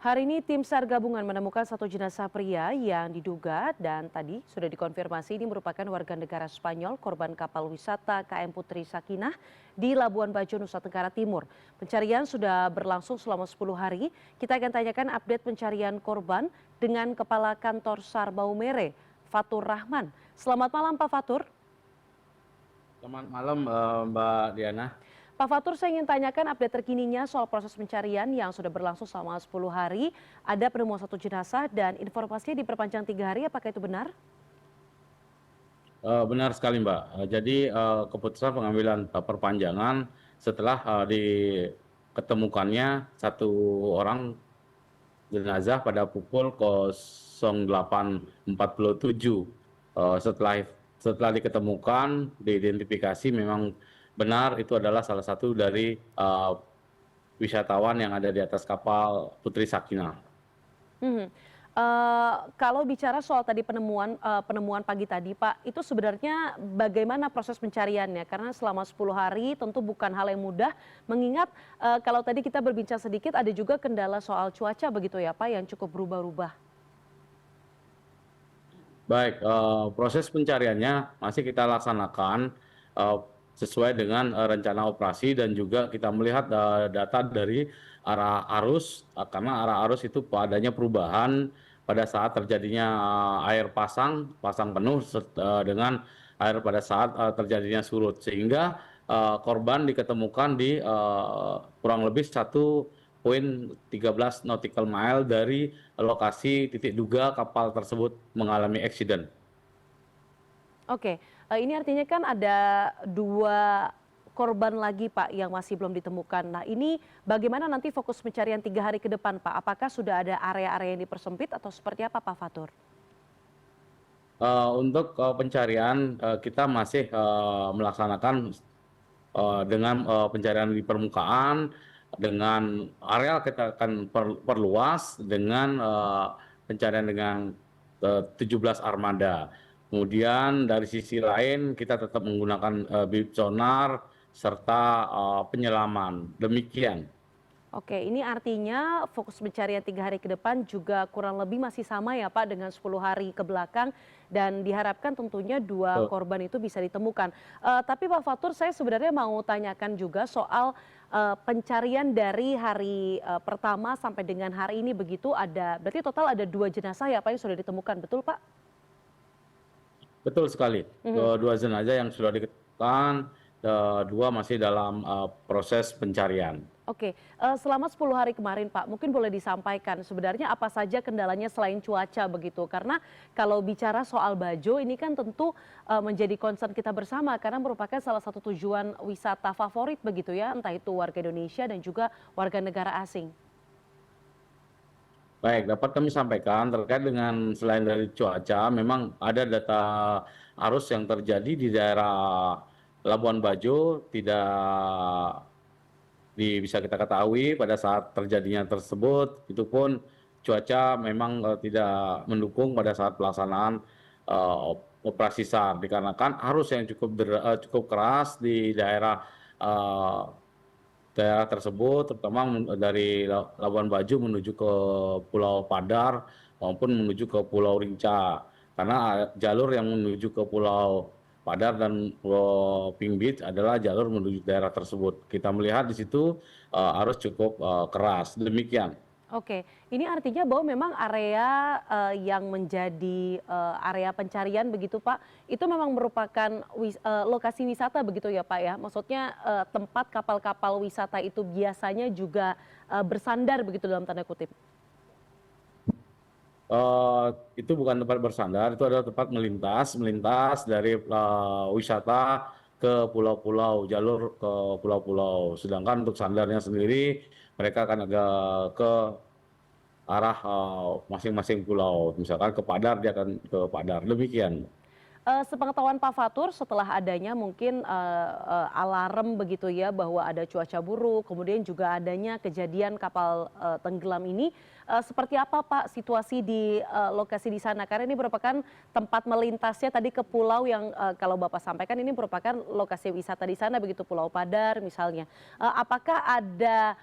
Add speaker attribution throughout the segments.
Speaker 1: Hari ini tim SAR gabungan menemukan satu jenazah pria yang diduga dan tadi sudah dikonfirmasi ini merupakan warga negara Spanyol korban kapal wisata KM Putri Sakinah di Labuan Bajo, Nusa Tenggara Timur. Pencarian sudah berlangsung selama 10 hari. Kita akan tanyakan update pencarian korban dengan Kepala Kantor SAR Maumere, Fatur Rahman. Selamat malam Pak Fatur.
Speaker 2: Selamat malam Mbak Diana.
Speaker 1: Pak Fatur, saya ingin tanyakan update terkininya soal proses pencarian yang sudah berlangsung selama 10 hari. Ada penemuan satu jenazah dan informasinya diperpanjang 3 hari, apakah itu benar?
Speaker 2: Benar sekali Mbak. Jadi keputusan pengambilan perpanjangan setelah diketemukannya satu orang jenazah pada pukul 08.47. Setelah diketemukan, diidentifikasi memang benar itu adalah salah satu dari wisatawan yang ada di atas kapal Putri Sakinah.
Speaker 1: Mhm. Kalau bicara soal tadi penemuan pagi tadi Pak, itu sebenarnya bagaimana proses pencariannya? Karena selama 10 hari tentu bukan hal yang mudah, mengingat kalau tadi kita berbincang sedikit ada juga kendala soal cuaca begitu ya Pak yang cukup berubah-ubah.
Speaker 2: Baik, proses pencariannya masih kita laksanakan sesuai dengan rencana operasi dan juga kita melihat data dari arah arus, karena arah arus itu adanya perubahan pada saat terjadinya air pasang penuh dengan air pada saat terjadinya surut, sehingga korban diketemukan di kurang lebih 1,13 nautical mile dari lokasi titik duga kapal tersebut mengalami accident.
Speaker 1: Oke, ini artinya kan ada 2 korban lagi Pak yang masih belum ditemukan. Nah ini bagaimana nanti fokus pencarian 3 hari ke depan Pak? Apakah sudah ada area-area yang dipersempit atau seperti apa Pak Fatur?
Speaker 2: Untuk pencarian kita masih melaksanakan dengan pencarian di permukaan, dengan areal kita akan perluas dengan pencarian dengan 17 armada. Kemudian dari sisi lain kita tetap menggunakan bib sonar serta penyelaman. Demikian.
Speaker 1: Oke, ini artinya fokus pencarian 3 hari ke depan juga kurang lebih masih sama ya Pak dengan 10 hari ke belakang dan diharapkan tentunya 2
Speaker 2: Betul.
Speaker 1: korban itu bisa ditemukan. Tapi Pak Fatur saya sebenarnya mau tanyakan juga soal pencarian dari hari pertama sampai dengan hari ini begitu berarti total ada 2 jenazah ya Pak yang sudah ditemukan, betul Pak?
Speaker 2: Betul sekali.
Speaker 1: Mhm.
Speaker 2: Dua jenazah yang sudah diketemukan, dua masih dalam proses pencarian.
Speaker 1: Oke, selama 10 hari kemarin Pak, mungkin boleh disampaikan sebenarnya apa saja kendalanya selain cuaca begitu? Karena kalau bicara soal Bajo ini kan tentu menjadi concern kita bersama karena merupakan salah satu tujuan wisata favorit begitu ya, entah itu warga Indonesia dan juga warga negara asing.
Speaker 2: Baik, dapat kami sampaikan terkait dengan selain dari cuaca, memang ada data arus yang terjadi di daerah Labuan Bajo tidak bisa kita ketahui pada saat terjadinya tersebut. Itu pun cuaca memang tidak mendukung pada saat pelaksanaan operasi SAR dikarenakan arus yang cukup keras di eh, daerah tersebut, terutama dari Labuan Bajo menuju ke Pulau Padar maupun menuju ke Pulau Rinca. Karena jalur yang menuju ke Pulau Padar dan Pulau Pink Beach adalah jalur menuju daerah tersebut. Kita melihat di situ arus cukup keras. Demikian.
Speaker 1: Oke, ini artinya bahwa memang area yang menjadi area pencarian begitu Pak, itu memang merupakan lokasi wisata begitu ya Pak ya? Maksudnya tempat kapal-kapal wisata itu biasanya juga bersandar begitu dalam tanda kutip?
Speaker 2: Itu bukan tempat bersandar, itu adalah tempat melintas dari wisata ke pulau-pulau, jalur ke pulau-pulau. Sedangkan untuk sandarnya sendiri, mereka akan agak ke arah masing-masing pulau. Misalkan ke Padar, dia akan ke Padar. Demikian.
Speaker 1: Sepengetahuan Pak Fatur setelah adanya mungkin alarm begitu ya bahwa ada cuaca buruk, kemudian juga adanya kejadian kapal tenggelam ini, seperti apa Pak situasi di lokasi di sana? Karena ini merupakan tempat melintasnya tadi ke pulau yang kalau Bapak sampaikan ini merupakan lokasi wisata di sana begitu, Pulau Padar misalnya. Apakah ada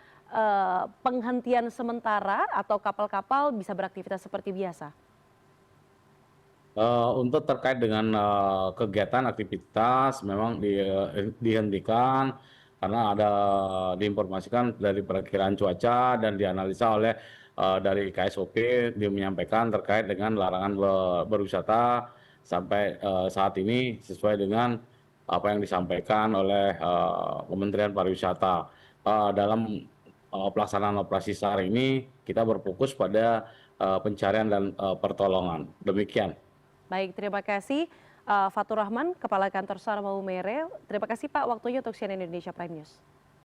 Speaker 1: penghentian sementara atau kapal-kapal bisa beraktivitas seperti biasa?
Speaker 2: Untuk terkait dengan kegiatan aktivitas memang dihentikan karena ada diinformasikan dari perakiraan cuaca dan dianalisa oleh dari KSOP, dia menyampaikan terkait dengan larangan berwisata sampai saat ini sesuai dengan apa yang disampaikan oleh Kementerian Pariwisata. Dalam pelaksanaan operasi SAR ini kita berfokus pada pencarian dan pertolongan. Demikian.
Speaker 1: Baik, terima kasih Fatur Rahman, Kepala Kantor SAR Maumere. Terima kasih Pak waktunya untuk CNN Indonesia Prime News.